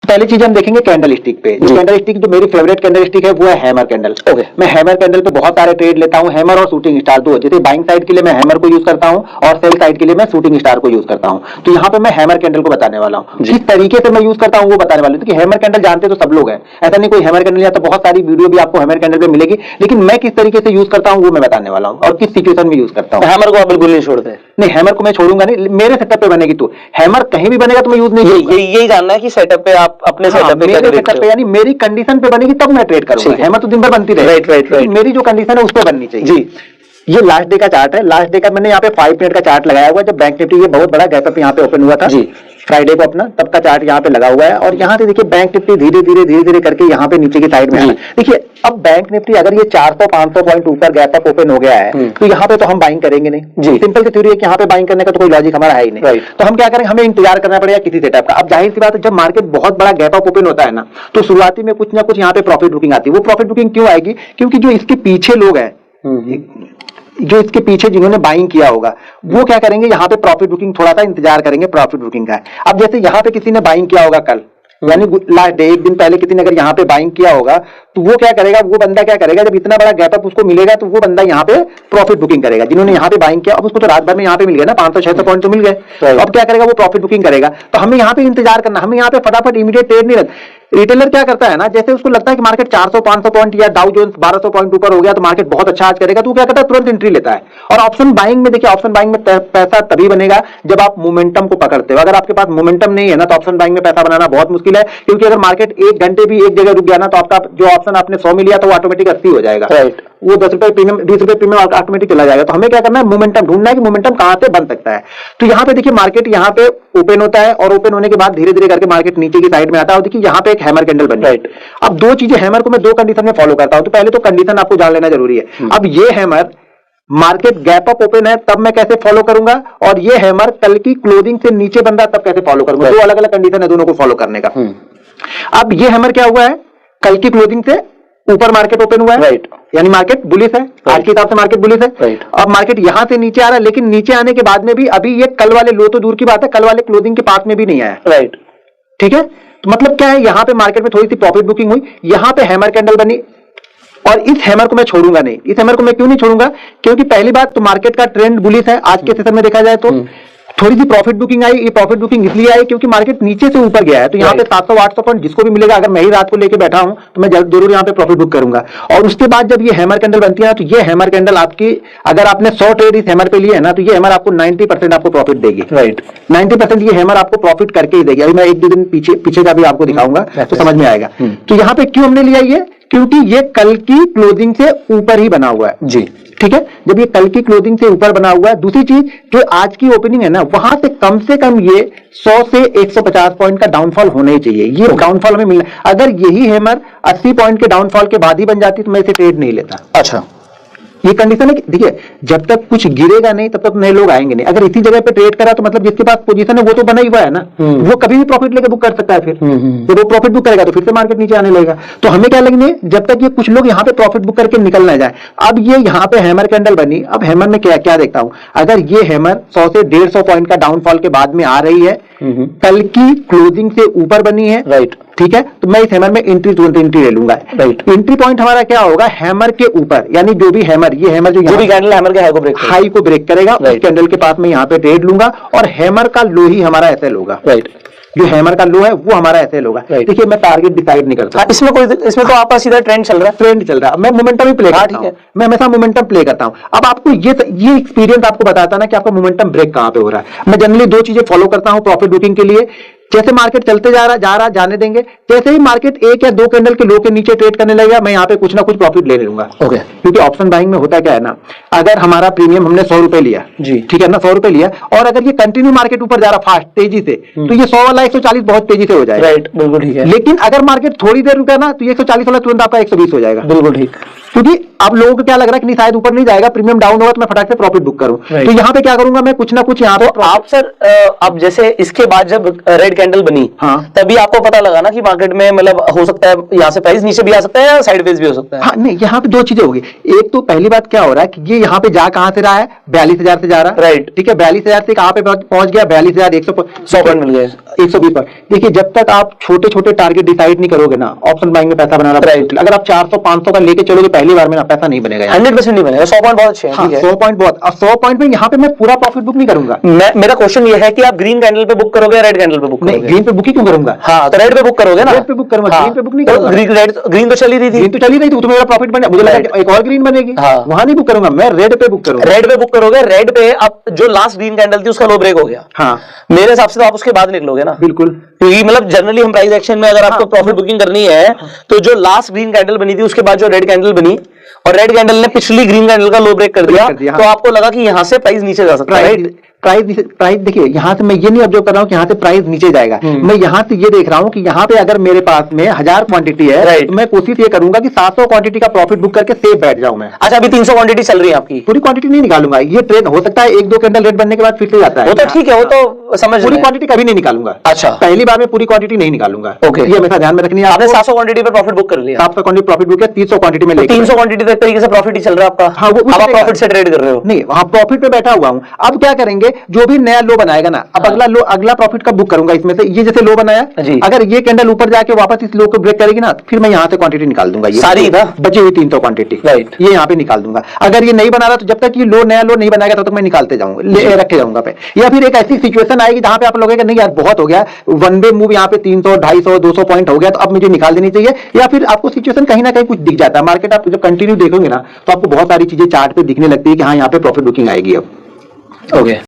पहली चीज हम देखेंगे कैंडल स्टिक पे। कैंडल स्टिक जो मेरी फेवरेट कैंडल स्टिक है वो है हैमर कैंडल। मैं हैमर कैंडल पे बहुत सारे ट्रेड लेता हूँ, हैमर और शूटिंग स्टार दो। जैसे बाइंग साइड के लिए मैं हैमर को यूज करता हूँ और सेल साइड के लिए मैं शूटिंग स्टार को यूज करता हूँ। तो यहाँ पे मैं हैमर कैंडल को बताने वाला हूँ, किस तरीके से मैं यूज करता हूँ वो बताने वाला हूँ। हैमर कैंडल जानते तो सब लोग हैं, ऐसा नहीं कोई हैमर कैंडल या तो बहुत सारी वीडियो भी आपको हैमर कैंडल पे मिलेगी, लेकिन मैं किस तरीके से यूज करता हूँ वो मैं बताने वाला हूँ और किस सिचुएशन में यूज करता हूँ। हैमर को आप बिल्कुल नहीं छोड़ते? नहीं, हैमर को मैं छोड़ूंगा नहीं, मेरे सेटअप पे बनेगी। तो हैमर कहीं भी बनेगा तो मैं यूज नहीं करूंगा। यही जानना है कि सेटअप पे आप अपने सेटअप पे यानी मेरी कंडीशन पे बनेगी तब मैं ट्रेड करूंगा। हैमर तो दिन भर बनती रहे, राइट। मेरी जो कंडीशन है उस पर बननी चाहिए जी। ये लास्ट डे का चार्ट है। लास्ट डे का मैंने यहाँ पे 5 मिनट का चार्ट लगाया हुआ है। जब बैंक निफ्टी ये बहुत बड़ा गैप अप यहाँ पे ओपन हुआ था जी फ्राइडे को अपना, तब का चार्ट यहाँ पे लगा हुआ है। और यहाँ से देखिए बैंक निफ्टी धीरे धीरे करके यहाँ पे नीचे की साइड में आना। देखिए अब बैंक निफ्टी अगर ये 400-500 पॉइंट ऊपर गैप अप ओपन हो गया है तो यहाँ पे तो हम बाइंग करेंगे नहीं जी। सिंपल सी थ्योरी है कि यहाँ पे बाइंग करने का तो कोई लॉजिक हमारा है ही नहीं। तो हम क्या करेंगे, हमें इंतजार करना पड़ेगा किसी सेटअप का। अब जाहिर सी बात है, जब मार्केट बहुत बड़ा गैप अप ओपन होता है ना, तो शुरुआती में कुछ ना कुछ यहाँ पे प्रॉफिट बुकिंग आती है। वो प्रॉफिट बुकिंग क्यों आएगी? क्योंकि जो इसके पीछे लोग हैं, जो इसके पीछे जिन्होंने बाइंग किया होगा, वो क्या करेंगे, यहाँ पे प्रॉफिट बुकिंग थोड़ा सा इंतजार करेंगे प्रॉफिट बुकिंग का। अब जैसे यहाँ पे किसी ने बाइंग किया होगा कल, यानी लास्ट डे एक दिन पहले किसी ने अगर यहाँ पे बाइंग किया होगा, तो वो क्या करेगा, वो बंदा क्या करेगा, जब इतना बड़ा गैप अप उसको मिलेगा तो वो बंदा यहाँ पे प्रॉफिट बुकिंग करेगा। जिन्होंने यहाँ पे बाइंग किया, अब उसको तो रात भर में यहाँ पे मिल गया ना 500-600 पॉइंट तो मिल गए। अब क्या करेगा, वो प्रॉफिट बुकिंग करेगा। तो हमें यहाँ पे इंतजार करना, हमें यहाँ पे फटाफट इमीडिएट ट्रेड नहीं रखना। रिटेलर क्या करता है ना, जैसे उसको लगता है कि मार्केट 400-500 पॉइंट या डाउ जोन्स 1200 पॉइंट ऊपर हो गया तो मार्केट बहुत अच्छा आज करेगा, तो क्या करता है, तुरंत एंट्री लेता है। और ऑप्शन बाइंग में देखिए, ऑप्शन बाइंग में पैसा तभी बनेगा जब आप मोमेंटम को पकड़ते हो। अगर आपके पास मोमेंटम नहीं है ना, तो ऑप्शन बाइंग में पैसा बनाना बहुत मुश्किल है। क्योंकि अगर मार्केट 1 घंटे भी एक जगह रुक गया ना, तो आपका जो ऑप्शन आपने 100 में लिया तो वो ऑटोमेटिक 80 हो जाएगा। वो 10 रुपए प्रीमियम 20 रुपए प्रीमियम ऑटोमेटिक चला जाएगा। तो हमें क्या करना है, मोमेंटम ढूंढना है कि मोमेंटम कहां से बन सकता है। तो यहाँ पे देखिए मार्केट यहाँ पे ओपन होता है और ओपन होने के बाद धीरे धीरे करके मार्केट नीचे की साइड में आता है। और देखिए यहाँ पे एक हैमर कैंडल बन है। अब दो चीजें, हैमर को मैं 2 कंडीशन में फॉलो करता हूं। तो पहले तो कंडीशन आपको जान लेना जरूरी है। अब ये hammer market gap up open है तब मैं कैसे फॉलो करूंगा, और ये हैमर कल की क्लोजिंग से नीचे बन रहा तब कैसे फॉलो करूंगा। 2 अलग अलग कंडीशन है दोनों को फॉलो करने का। अब ये हैमर क्या हुआ है, कल की क्लोजिंग से ऊपर मार्केट ओपन हुआ है, यानी मार्केट बुलिश है। आज के हिसाब से मार्केट बुलिश है। अब मार्केट यहां से नीचे आ रहा है, लेकिन नीचे आने के बाद में भी अभी ये कल वाले लो तो दूर की बात है, कल वाले क्लोजिंग के पास में भी नहीं आया। ठीक है, तो मतलब क्या है, यहां पे मार्केट में थोड़ी सी प्रॉफिट बुकिंग हुई, यहां पे हैमर कैंडल बनी। और इस हैमर को मैं छोड़ूंगा नहीं। इस हैमर को मैं क्यों नहीं छोड़ूंगा, क्योंकि पहली बात तो मार्केट का ट्रेंड बुलिश है। आज के सेशन में देखा जाए तो थोड़ी सी प्रॉफिट बुकिंग आई। ये प्रॉफिट बुकिंग इसलिए आई क्योंकि मार्केट नीचे से ऊपर गया है। तो यहाँ पे 700-800 पॉइंट जिसको भी मिलेगा, अगर मैं ही रात को लेके बैठा हूं तो मैं जरूर यहाँ पे प्रॉफिट बुक करूंगा। और उसके बाद जब ये हैमर कैंडल बनती है ना, तो ये हैमर कैंडल आपकी, अगर आपने 100 ट्रेड इस हैमर पे लिए है ना, तो ये हैमर आपको 90% आपको प्रॉफिट देगी। 90% ये हैमर आपको प्रॉफिट करके ही देगी। अभी मैं 1-2 दिन पीछे का भी आपको दिखाऊंगा तो समझ में आएगा। तो यहाँ पे क्यों हमने लिया ये, क्योंकि ये कल की क्लोजिंग से ऊपर ही बना हुआ है जी। ठीक है, जब ये कल की क्लोजिंग से ऊपर बना हुआ है, दूसरी चीज जो आज की ओपनिंग है ना, वहां से कम ये 100 से 150 पॉइंट का डाउनफॉल होना ही चाहिए। ये डाउनफॉल हमें मिलना, अगर यही हैमर 80 पॉइंट के डाउनफॉल के बाद ही बन जाती तो मैं इसे ट्रेड नहीं लेता। अच्छा, ये कंडीशन है कि देखिए, जब तक कुछ गिरेगा नहीं तब तक नए लोग आएंगे नहीं। अगर इसी जगह पे ट्रेड करा तो मतलब जिसके पास पोजीशन है वो तो बना ही हुआ है ना, वो कभी भी प्रॉफिट लेके बुक कर सकता है। फिर जब वो प्रॉफिट बुक करेगा तो फिर से मार्केट नीचे आने लगेगा। तो हमें क्या लगनी है, जब तक ये कुछ लोग यहाँ पे प्रॉफिट बुक करके निकल ना जाए। अब ये यहाँ पे हैमर कैंडल बनी। अब हैमर में क्या क्या देखता हूं, अगर ये हैमर 100 से 150 पॉइंट का डाउनफॉल के बाद में आ रही है, कल की क्लोजिंग से ऊपर बनी है, ठीक है, तो मैं इस हैमर में तुरंत एंट्री ले लूंगा। एंट्री पॉइंट हमारा क्या होगा, हैमर के ऊपर, यानी जो भी हैमर, ये हैमर जो भी कैंडल हैमर के हाई को ब्रेक करेगा, उस कैंडल के पास में यहाँ पे ट्रेड लूंगा। और हैमर का लो ही हमारा एसएल होगा। जो हैमर का लो है वो हमारा एसएल होगा। देखिए, मैं टारगेट डिसाइड नहीं करता। इसमें तो आपका सीधा ट्रेंड चल रहा है। मैं मोमेंटम ही प्ले करता हूं। मैं हमेशा मोमेंटम प्ले करता हूं। अब आपको ये एक्सपीरियंस आपको बताता ना कि आपका मोमेंटम ब्रेक कहां पे हो रहा है। मैं जनरली 2 चीजें फॉलो करता हूं प्रॉफिट बुकिंग के लिए। जैसे मार्केट चलते जा रहा जाने देंगे, जैसे ही मार्केट 1 या 2 कैंडल के लो के नीचे ट्रेड करने लगेगा, मैं यहाँ पे कुछ ना कुछ प्रॉफिट ले लूंगा। क्योंकि ऑप्शन बाइंग में होता क्या है ना, अगर हमारा प्रीमियम हमने 100 रुपए लिया जी, ठीक है ना, 100 रुपए लिया, और अगर ये कंटिन्यू मार्केट ऊपर जा रहा फास्ट तेजी से, तो ये 100 वाला 140 बहुत तेजी से हो जाएगा। बिल्कुल ठीक है। लेकिन अगर मार्केट थोड़ी देर रुका ना, तो ये 140 वाला तुरंत आपका 120 हो जाएगा। बिल्कुल ठीक। क्योंकि अब लोगों को क्या लग रहा है कि नहीं शायद ऊपर नहीं जाएगा, प्रीमियम डाउन होगा तो मैं फटाक से प्रॉफिट बुक करूं। Right. तो यहाँ पे क्या करूंगा मैं, कुछ ना कुछ यहाँ पे आप सर अब जैसे इसके बाद जब रेड कैंडल बनी, हाँ, तभी आपको पता लगा ना कि मार्केट में मतलब हो सकता है यहाँ से प्राइस नीचे भी आ सकता है या साइडवेज भी हो सकता है। हाँ नहीं, यहाँ पे दो चीजें होगी। एक तो पहली बात क्या हो रहा है कि ये यहाँ पे जा कहाँ से रहा है, 42,000 से जा रहा है, राइट, ठीक है, 42,000 से कहाँ पे पहुंच गया, 42,100 पॉइंट मिल गए, 120 पर। देखिए जब तक आप छोटे छोटे टारगेट डिसाइड नहीं करोगे ना, ऑप्शन बाइंग में पैसा बनाना, राइट, अगर आप 400-500 का लेके चलोगे पहली बार में ना, पैसा नहीं बनेगा, 100% नहीं बनेगा। 100 पॉइंट बहुत अच्छे हैं, हाँ, 100 पॉइंट बहुत, और 100 पॉइंट में यहाँ पे मैं पूरा प्रॉफिट बुक नहीं करूंगा। मेरा क्वेश्चन ये है कि आप ग्रीन कैंडल पे बुक करोगे या रेड कैंडल पे बुक नहीं, करोगे? ग्रीन पे बुक ही क्यों करूंगा? हाँ, तो रेड पे बुक करोगे ना? रेड पे बुक करूंगा, ग्रीन पे बुक नहीं करूंगा। ग्रीन तो चली रही थी, ग्रीन तो चली रही थी, तो मेरा प्रॉफिट बने, मुझे लगा कि एक और ग्रीन बनेगी, हाँ, वहां नहीं बुक करूंगा, मैं रेड पे बुक करूंगा। रेड पे बुक करोगे, रेड पे अब जो लास्ट ग्रीन कैंडल थी उसका लो ब्रेक हो गया, हाँ, मेरे हिसाब से तो आप उसके बाद निकलोगे ना। बिल्कुल, क्योंकि मतलब जनरली हम प्राइस एक्शन में अगर आपको प्रॉफिट बुकिंग करनी है तो जो लास्ट ग्रीन कैंडल बनी थी उसके बाद जो रेड कैंडल बनी और रेड कैंडल ने पिछली ग्रीन कैंडल का लो ब्रेक कर दिया, तो आपको लगा कि यहां से प्राइस नीचे जा सकता है। प्राइस देखिए, यहाँ से मैं ये नहीं ऑब्जर्व कर रहा हूँ कि यहाँ से प्राइस नीचे जाएगा, मैं यहाँ से ये देख रहा हूँ कि यहाँ पे अगर मेरे पास में 1000 क्वांटिटी है, तो मैं कोशिश ये करूंगा कि 700 क्वांटिटी का प्रॉफिट बुक करके सेफ बैठ जाऊं मैं। अच्छा, अभी 300 क्वांटिटी चल रही है आपकी? पूरी क्वांटिटी नहीं निकालूंगा, ये ट्रेड हो सकता है 1-2 कैंडल रेड बनने के बाद फिर से जाता है, वो तो ठीक है, वो तो समझ पूरी क्वांटिटी कभी नहीं निकालूंगा। अच्छा, पहली बार में पूरी क्वांटिटी नहीं निकालूंगा, ओके, ये हमेशा ध्यान में रखनी है। आपने 700 क्वांटिटी पे प्रॉफिट बुक कर लिया, 700 क्वांटिटी प्रॉफिट बुक है, 300 क्वांटिटी में 300 क्वांटिटी एक तरीके से प्रॉफिट ही चल रहा है आपका। हाँ, वो आप प्रॉफिट से ट्रेड कर रहे हो? नहीं, वहां प्रॉफिट पे बैठा हुआ हूं। अब क्या करेंगे, जो भी नया लो बनाएगा ना, अब अगला प्रॉफिट का बुक करूंगा इसमें से। ये जैसे लो बनाया, अगर ये कैंडल ऊपर जाके वापस इस लो को ब्रेक करेगी ना, फिर मैं यहाँ से क्वांटिटी निकाल दूंगा, ये सारी ना बची हुई 300 क्वांटिटी, राइट, ये यहाँ पे निकाल दूंगा। अगर ये नहीं बना रहा तो जब तक ये नया लो नहीं बनाएगा तब तक मैं निकालते जाऊंगा, रखे जाऊंगा पे। या फिर एक ऐसी सिचुएशन आएगी जहां पे आप लोगों नहीं यार बहुत हो गया, वन वे मूव यहाँ पे 300, 250, 200 पॉइंट हो गया, तो अब मुझे निकाल देनी चाहिए। या फिर आपको सिचुएशन कहीं ना कहीं कुछ दिख जाता है, मार्केट आप जब कंटिन्यू देखोगे ना तो आपको बहुत सारी चीजें चार्ट पे दिखने लगती है कि हाँ यहाँ पे प्रॉफिट बुकिंग आएगी अब। ओके।